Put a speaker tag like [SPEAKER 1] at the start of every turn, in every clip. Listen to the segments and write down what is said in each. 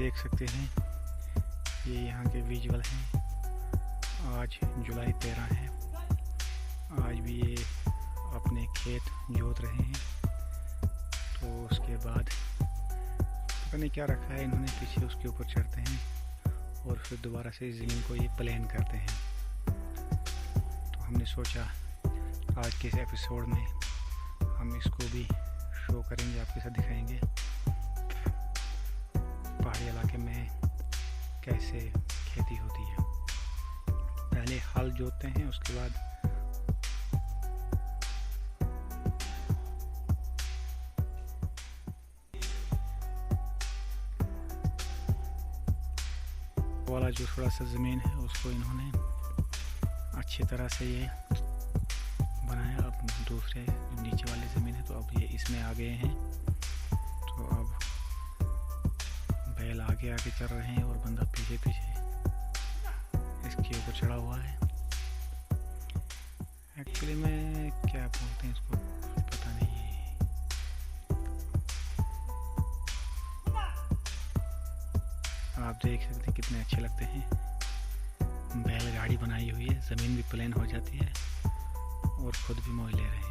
[SPEAKER 1] देख सकते हैं ये यहाँ के विजुअल हैं। आज जुलाई 13 है। आज भी ये अपने खेत जोत रहे हैं। तो उसके बाद पता नहीं क्या रखा है इन्होंने, पीछे उसके ऊपर चढ़ते हैं और फिर दोबारा से ज़मीन को ये प्लेन करते हैं। तो हमने सोचा आज के इस एपिसोड में हम इसको भी शो करेंगे, आपके साथ दिखाएंगे पहाड़ी इलाके में कैसे खेती होती है। पहले हल जोतते हैं, उसके बाद वाला जो थोड़ा सा ज़मीन है उसको इन्होंने अच्छी तरह से ये बनाया। अब दूसरे नीचे वाली ज़मीन है तो अब ये इसमें आ गए हैं। तो अब बैल आगे आगे चल रहे हैं और बंदा पीछे पीछे इसके ऊपर चढ़ा हुआ है। एक्चुअली में क्या बोलते हैं इसको पता नहीं है। आप देख सकते हैं कितने अच्छे लगते हैं। बैलगाड़ी बनाई हुई है, ज़मीन भी प्लेन हो जाती है और खुद भी मौज ले रहे हैं।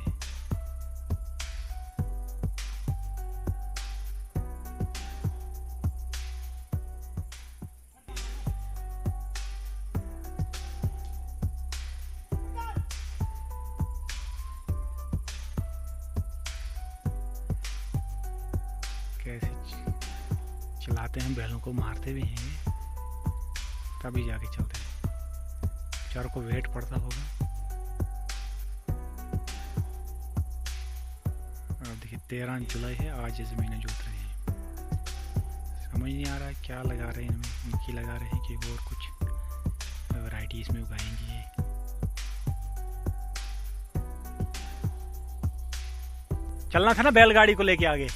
[SPEAKER 1] कैसे चलाते हैं, बैलों को मारते भी हैं तभी जाके चलते हैं। बेचारों को वेट पड़ता होगा। अब देखिए 13 जुलाई है, आज ज़मीनें जोत रहे हैं। समझ नहीं आ रहा है क्या लगा रहे हैं इनमें, मक्की लगा रहे हैं कि और कुछ वैरायटी इसमें उगाएंगे। चलना था ना बैलगाड़ी को लेके आगे,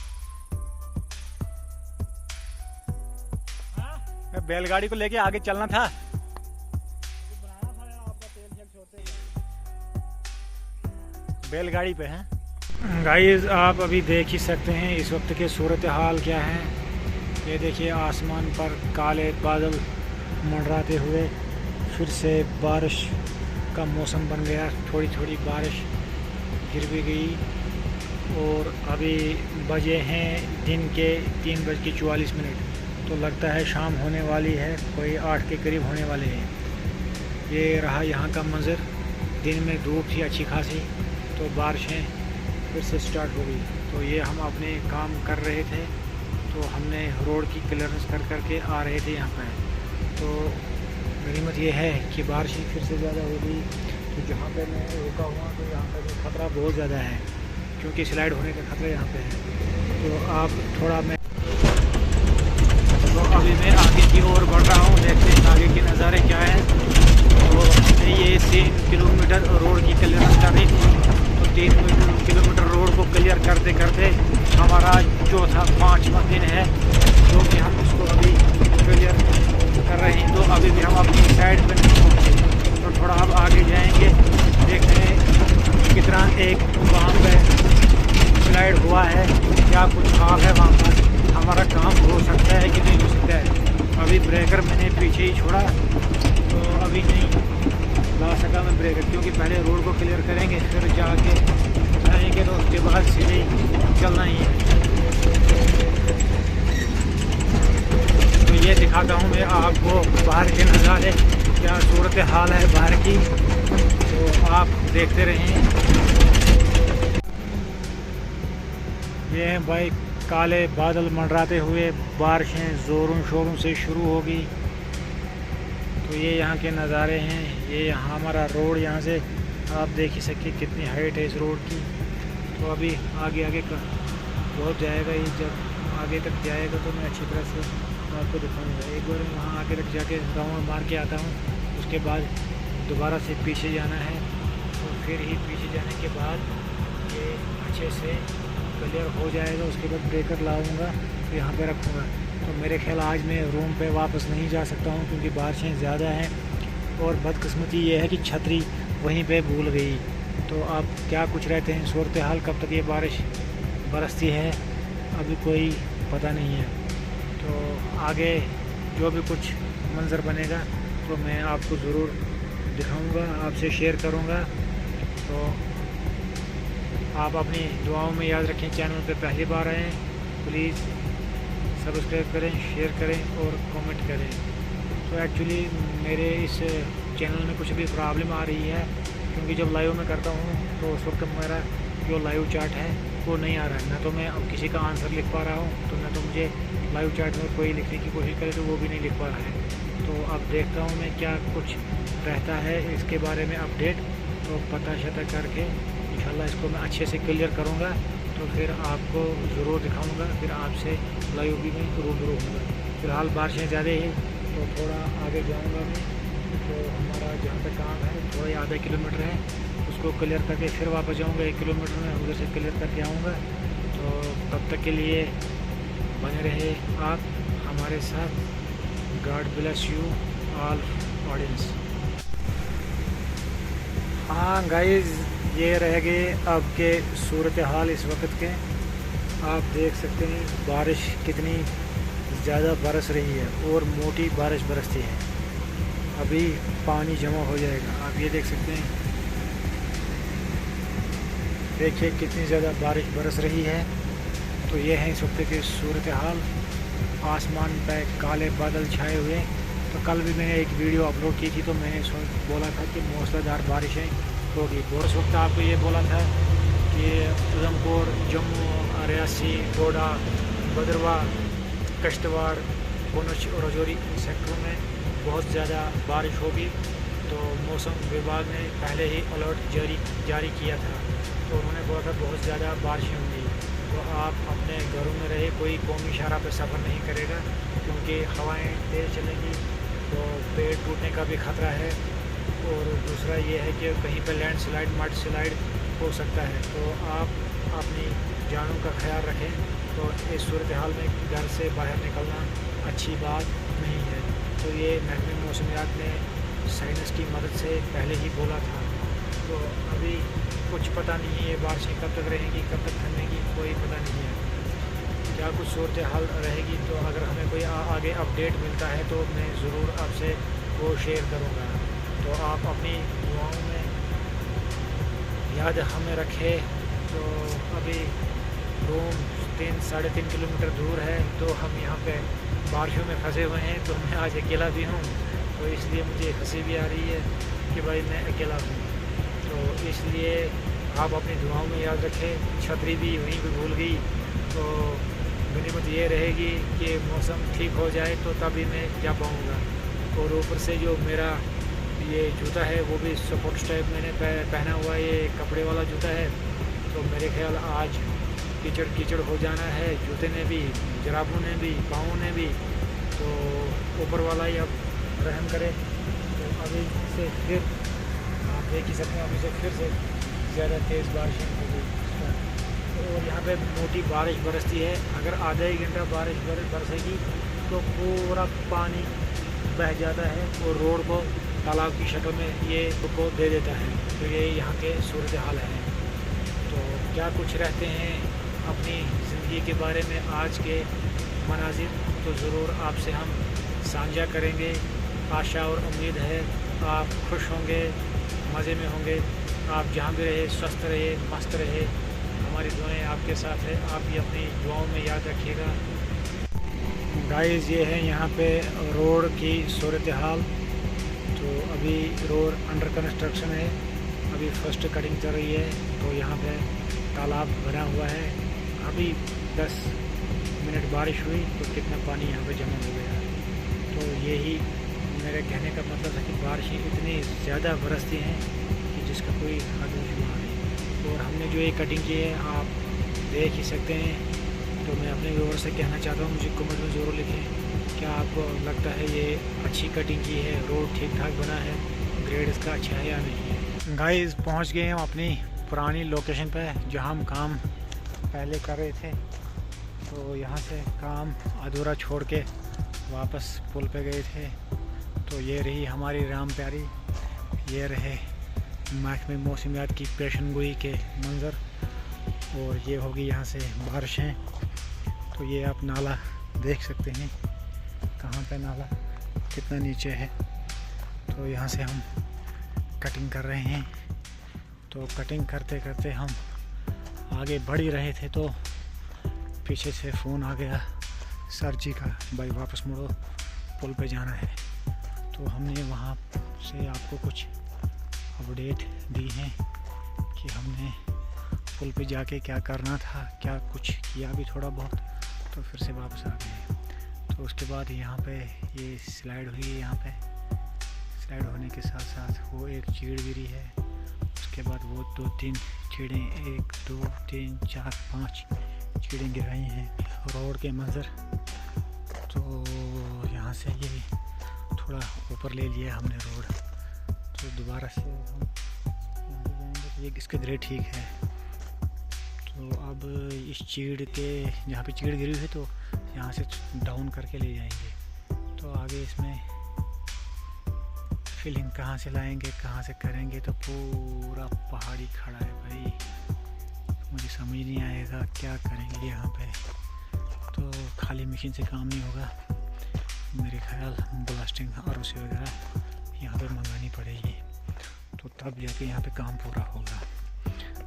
[SPEAKER 1] बैलगाड़ी को लेके आगे चलना था। बैलगाड़ी पे हैं गाइस। आप अभी देख ही सकते हैं इस वक्त के सूरत हाल क्या है। ये देखिए आसमान पर काले बादल मंडराते हुए फिर से बारिश का मौसम बन गया। थोड़ी थोड़ी बारिश गिर भी गई और अभी बजे हैं दिन के 3:44। तो लगता है शाम होने वाली है, कोई 8 के करीब होने वाले हैं। ये रहा यहाँ का मंज़र। दिन में धूप थी अच्छी खासी, तो बारिशें फिर से स्टार्ट हो गई। तो ये हम अपने काम कर रहे थे, तो हमने रोड की क्लियरेंस कर करके आ रहे थे यहाँ पर। तो गनीमत ये है कि बारिशें फिर से ज़्यादा हो गई। तो जहाँ पर मैं रुका हुआ तो यहाँ पर खतरा बहुत ज़्यादा है, क्योंकि स्लाइड होने का खतरा यहाँ पे है। तो आप थोड़ा मैं अभी मैं आगे की ओर बढ़ रहा हूँ। देखते हैं आगे के नज़ारे क्या है। तो ये 3 किलोमीटर रोड की क्लियरेंस कर रही थी। तो 3 किलोमीटर रोड को क्लियर करते करते हमारा चौथा 5वां दिन है, जो कि हम इसको अभी क्लियर कर रहे हैं। तो अभी भी हम अपनी साइड पर नहीं पहुँचे, तो थोड़ा अब आगे जाएंगे। देखते हैं कितना एक वहाँ पर स्लाइड हुआ है, क्या कुछ हाल है वहाँ पर। हमारा काम हो सकता है कि नहीं हो सकता है। अभी ब्रेकर मैंने पीछे ही छोड़ा, तो अभी नहीं ला सका मैं ब्रेकर, क्योंकि पहले रोड को क्लियर करेंगे फिर जाके जाएंगे, तो उसके बाद सीधे चलना ही है। तो ये दिखाता हूँ मैं आपको बाहर के नज़ारे, क्या सूरत हाल है बाहर की। तो आप देखते रहें। ये हैं भाई काले बादल मंडराते हुए, बारिशें ज़ोरों शोरों से शुरू होगी। तो ये यहाँ के नज़ारे हैं। ये यहाँ हमारा रोड, यहाँ से आप देख ही सकते कितनी हाइट है इस रोड की। तो अभी आगे आगे का बहुत जाएगा। ये जब आगे तक जाएगा तो मैं अच्छी तरह से आपको दिखाऊंगा। एक बार वहाँ आगे तक जाके राउंड मार के आता हूँ, उसके बाद दोबारा से पीछे जाना है। तो फिर ही पीछे जाने के बाद ये अच्छे से क्लियर हो जाएगा। उसके बाद ब्रेकर लाऊंगा, तो यहाँ पे रखूँगा। तो मेरे ख्याल आज मैं रूम पे वापस नहीं जा सकता हूँ, क्योंकि बारिशें ज़्यादा हैं। और बदकिस्मती ये है कि छतरी वहीं पे भूल गई। तो अब क्या कुछ रहते हैं सूरत हाल, कब तक ये बारिश बरसती है अभी कोई पता नहीं है। तो तो आगे जो भी कुछ मंज़र बनेगा तो मैं आपको ज़रूर दिखाऊंगा, आपसे शेयर करूंगा। तो आप अपनी दुआओं में याद रखें। चैनल पे पहली बार आए हैं, प्लीज़ सब्सक्राइब करें, शेयर करें और कमेंट करें। तो एक्चुअली मेरे इस चैनल में कुछ भी प्रॉब्लम आ रही है, क्योंकि जब लाइव में करता हूँ तो उस वक्त मेरा जो लाइव चैट है वो नहीं आ रहा है। ना तो मैं अब किसी का आंसर लिख पा रहा हूँ, तो ना तो मुझे लाइव चैट में कोई लिखने की कोशिश करे तो वो भी नहीं लिख पा रहा है। तो अब देखता हूँ मैं क्या कुछ रहता है इसके बारे में अपडेट, तो पता शता करके इंशाल्लाह इसको मैं अच्छे से क्लियर करूँगा। तो फिर आपको ज़रूर दिखाऊँगा, फिर आपसे लाइव भी मैं रूबरू होऊंगा। फ़िलहाल बारिशें ज़्यादा है तो थोड़ा आगे जाऊँगा मैं। तो हमारा जहाँ पे काम है थोड़ा आधा किलोमीटर है, उसको क्लियर करके फिर वापस जाऊँगा 1 किलोमीटर में, उधर से क्लियर करके आऊँगा। तो तब तक के लिए बने रहे आप हमारे साथ। God bless you all audience. हाँ गाइस, ये रह गए आपके सूरत हाल इस वक्त के। आप देख सकते हैं बारिश कितनी ज़्यादा बरस रही है और मोटी बारिश बरसती है। अभी पानी जमा हो जाएगा, आप ये देख सकते हैं। देखिए कितनी ज़्यादा बारिश बरस रही है। तो ये है इस वक्त की सूरत हाल। आसमान पे काले बादल छाए हुए। तो कल भी मैंने एक वीडियो अपलोड की थी, तो मैंने बोला था कि मूसलाधार बारिशें होगी। और उस वक्त आपको ये बोला था कि उधमपुर, जम्मू, रियासी, डोडा, भद्रवाह, किश्तवाड़, पुंछ और राजौरी सेक्टरों में बहुत ज़्यादा बारिश होगी। तो मौसम विभाग ने पहले ही अलर्ट जारी किया था। तो उन्होंने बोला था बहुत ज़्यादा बारिशें होंगी। तो आप अपने घरों में रहे, कोई कौमी शाहरा पर सफ़र नहीं करेगा, क्योंकि हवाएं तेज़ चलेंगी तो पेड़ टूटने का भी ख़तरा है। और दूसरा ये है कि कहीं पर लैंडस्लाइड, मड स्लाइड हो सकता है। तो आप अपनी जानों का ख्याल रखें। तो इस सूरत हाल में घर से बाहर निकलना अच्छी बात नहीं है। तो ये महकमे मौसमियात ने साइंस की मदद से पहले ही बोला था। तो अभी कुछ पता नहीं है ये बारिशें कब तक रहेंगी, कब तक थमेंगी, कोई पता नहीं है क्या कुछ सूरत हाल रहेगी। तो अगर हमें कोई आगे अपडेट मिलता है तो मैं ज़रूर आपसे वो शेयर करूँगा। तो आप अपनी दुआओं में याद हमें रखें। तो अभी रूम 3-3.5 किलोमीटर दूर है, तो हम यहाँ पे बारिशों में फंसे हुए हैं। तो मैं आज अकेला भी हूँ, तो इसलिए मुझे हंसी भी आ रही है कि भाई मैं अकेला हूँ। तो इसलिए आप अपनी दुआओं में याद रखें। छतरी भी वहीं पे भूल गई, तो गनीमत ये रहेगी कि मौसम ठीक हो जाए तो तभी मैं जा पाऊँगा। और ऊपर से जो मेरा ये जूता है वो भी स्पोर्ट्स टाइप मैंने पहना हुआ है, ये कपड़े वाला जूता है। तो मेरे ख्याल आज कीचड़ हो जाना है, जूते ने भी, जराबों ने भी, पाँवों ने भी। तो ऊपर वाला ही अब रहम करे। तो अभी से फिर आप देख ही सकते हैं, अभी से फिर से ज़्यादा तेज़ बारिश होगी। और यहाँ पे मोटी बारिश बरसती है। अगर आधा ही घंटा बारिश बरसेगी तो पूरा पानी बह जाता है और रोड को तालाब की शक्ल में ये को दे देता है। तो ये यहाँ के सूरत हाल है। तो क्या कुछ रहते हैं अपनी ज़िंदगी के बारे में आज के मनाजिर, तो ज़रूर आपसे हम साझा करेंगे। आशा और उम्मीद है आप खुश होंगे, मज़े में होंगे। आप जहाँ भी रहे स्वस्थ रहे, मस्त रहे। हमारी दुआएं आपके साथ है, आप भी अपनी दुआओं में याद रखिएगा। गाइस, ये है यहाँ पे रोड की सूरत हाल। तो अभी रोड अंडर कंस्ट्रक्शन है, अभी फर्स्ट कटिंग चल रही है। तो यहाँ पे तालाब बना हुआ है। अभी 10 मिनट बारिश हुई तो कितना पानी यहाँ पे जमा हो गया। तो यही मेरे कहने का मतलब है कि बारिशें इतनी ज़्यादा बरसती हैं कि जिसका कोई हद शुमार नहीं। और हमने जो ये कटिंग की है आप देख ही सकते हैं। तो मैं अपने व्यूअर से कहना चाहता हूँ, मुझे कमेंट में ज़रूर लिखें क्या आपको लगता है ये अच्छी कटिंग की है, रोड ठीक ठाक बना है, ग्रेड इसका अच्छा है या नहीं है। गाइस, पहुँच गए हम अपनी पुरानी लोकेशन पर जहाँ हम काम पहले कर रहे थे। तो यहाँ से काम अधूरा छोड़ के वापस पुल पे गए थे। तो ये रही हमारी राम प्यारी, ये रहे महकमे मौसमियात की पेशन गोई के मंज़र। और ये होगी यहाँ से बारिशें। तो ये अब नाला देख सकते हैं कहाँ पे नाला कितना नीचे है। तो यहाँ से हम कटिंग कर रहे हैं। तो कटिंग करते करते हम आगे बढ़ ही रहे थे तो पीछे से फ़ोन आ गया सर जी का, भाई वापस मुड़ो, पुल पे जाना है। तो हमने वहाँ से आपको कुछ अपडेट दी है कि हमने पुल पे जाके क्या करना था, क्या कुछ किया भी थोड़ा बहुत, तो फिर से वापस आ गए। तो उसके बाद यहाँ पे ये स्लाइड हुई है। यहाँ पे स्लाइड होने के साथ साथ वो एक चीड़ गिरी है। उसके बाद वो 2-3 चीड़ें, 1 2 3 4 5 चीड़ें गिराई हैं। रोड के मंजर तो यहाँ से ये थोड़ा ऊपर ले लिया हमने रोड। तो दोबारा से हम यहाँ पे जाएंगे तो ये इसके ग्रेड ठीक है। तो अब इस चीड़ के जहाँ पे चीड़ गिरी हुई है तो यहाँ से डाउन करके ले जाएंगे। तो आगे इसमें फिलिंग कहाँ से लाएंगे, कहाँ से करेंगे, तो पूरा पहाड़ी खड़ा है भाई। मुझे समझ नहीं आएगा क्या करेंगे यहाँ पे। तो खाली मशीन से काम नहीं होगा, मेरे ख्याल ब्लास्टिंग और उसे वगैरह यहाँ पे मंगानी पड़ेगी, तो तब जाके यहाँ पे काम पूरा होगा।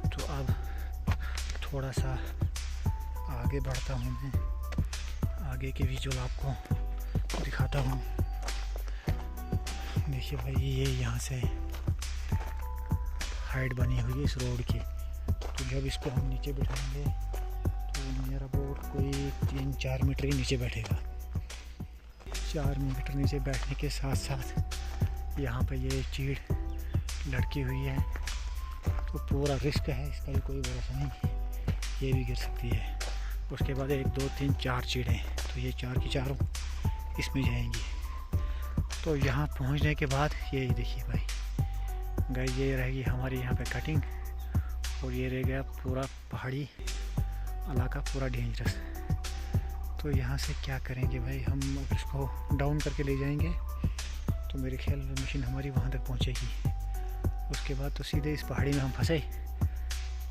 [SPEAKER 1] तो अब थोड़ा सा आगे बढ़ता हूँ मैं, आगे के विजुअल आपको दिखाता हूँ। देखिए भाई, ये यहाँ से हाइट बनी हुई है इस रोड की। तो जब इसको हम नीचे बैठाएंगे तो मेरा बोट कोई 3-4 मीटर के नीचे बैठेगा। 4 मीटर नीचे बैठने के साथ साथ यहाँ पे ये चीड़ लटकी हुई है। तो पूरा रिस्क है, इसका भी कोई भरोसा नहीं, ये भी गिर सकती है। उसके बाद 1 2 3 4 चीड़ें, तो ये 4 की 4 इसमें जाएंगी। तो यहाँ पहुँचने के बाद ये देखिए भाई गाइस, ये रहेगी हमारी यहाँ पे कटिंग, और ये रह गया पूरा पहाड़ी इलाका, पूरा डेंजरस। तो यहाँ से क्या करेंगे भाई, हम अगर इसको डाउन करके ले जाएंगे तो मेरे ख्याल में मशीन हमारी वहाँ तक पहुँचेगी। उसके बाद तो सीधे इस पहाड़ी में हम फंसे।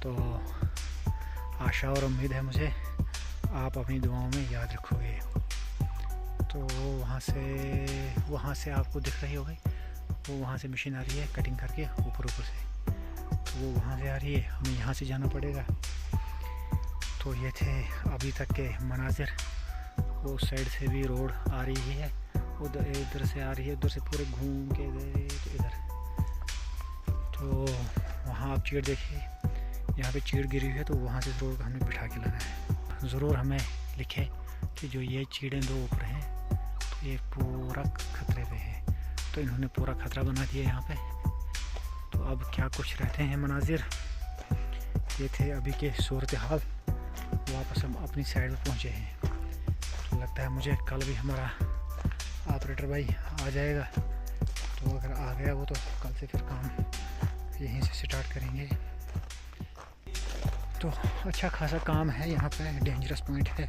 [SPEAKER 1] तो आशा और उम्मीद है मुझे आप अपनी दुआओं में याद रखोगे। तो वहाँ से आपको दिख रही होगी, वो वहाँ से मशीन आ रही है कटिंग करके ऊपर से। तो वो वहाँ से आ रही है, हमें यहाँ से जाना पड़ेगा। तो ये थे अभी तक के मनाजिर। वो साइड से भी रोड आ रही है, उधर इधर से आ रही है, उधर से पूरे घूम के गए तो इधर। तो वहाँ आप चीड़ देखिए, यहाँ पे चीड़ गिरी हुई है, तो वहाँ से रोड को हमें बिठा के लाना है। ज़रूर हमें लिखे कि जो ये चीड़ें 2 ऊपर हैं तो ये पूरा खतरे पे है। तो इन्होंने पूरा खतरा बना दिया यहाँ पे। तो अब क्या कुछ रहते हैं मनाजिर, ये थे अभी के सूरत हाल। वापस हम अपनी साइड पर पहुँचे हैं। तो लगता है मुझे कल भी हमारा ऑपरेटर भाई आ जाएगा। तो अगर आ गया वो तो कल से फिर काम यहीं से स्टार्ट करेंगे। तो अच्छा खासा काम है यहाँ पे, डेंजरस पॉइंट है।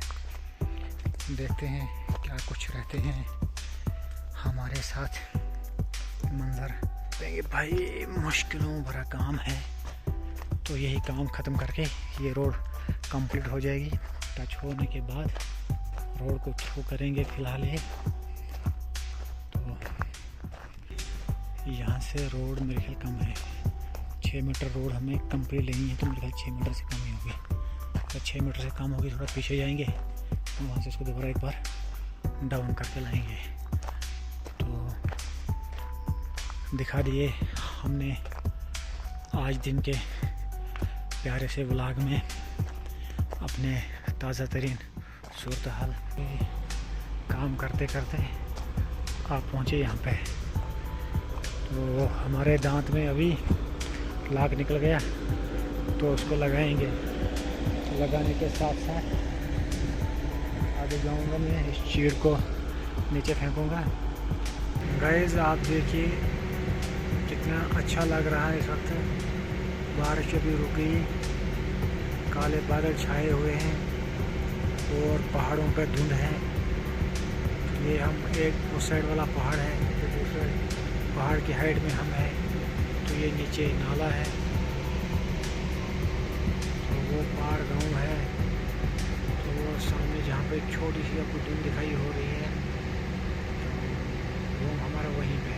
[SPEAKER 1] देखते हैं क्या कुछ रहते हैं हमारे साथ मंजर। देंगे भाई, मुश्किलों भरा काम है। तो यही काम ख़त्म करके ये रोड कंप्लीट हो जाएगी। टच होने के बाद रोड को थ्रू करेंगे फ़िलहाल ये। तो यहाँ से रोड मेरे ख्याल कम है, 6 मीटर रोड हमें कंप्लीट लेनी है। तो मेरे ख्याल 6 मीटर से कम ही होगी। अगर 6 मीटर से कम होगी, थोड़ा पीछे जाएंगे तो वहाँ से इसको दोबारा एक बार डाउन करके लाएंगे। तो दिखा दिए हमने आज दिन के प्यारे से व्लॉग में अपने ताज़ा तरीन सूरत हाल पे काम करते करते आप पहुँचे यहाँ पे। तो हमारे दांत में अभी लाग निकल गया, तो उसको लगाएंगे। तो लगाने के साथ साथ आगे जाऊंगा मैं, इस चीड़ को नीचे फेंकूंगा। गाइस आप देखिए कितना अच्छा लग रहा है इस वक्त। बारिश अभी रुक गई, काले बादल छाए हुए हैं और पहाड़ों पर धुंध है। ये हम एक उस साइड वाला पहाड़ है, तो दूसरे पहाड़ की हाइट में हम हैं। तो ये नीचे नाला है, तो वो पार गांव है। तो वो सामने जहाँ पे पे एक छोटी सी आपको टीम दिखाई हो रही है, तो रूम हमारा वहीं पे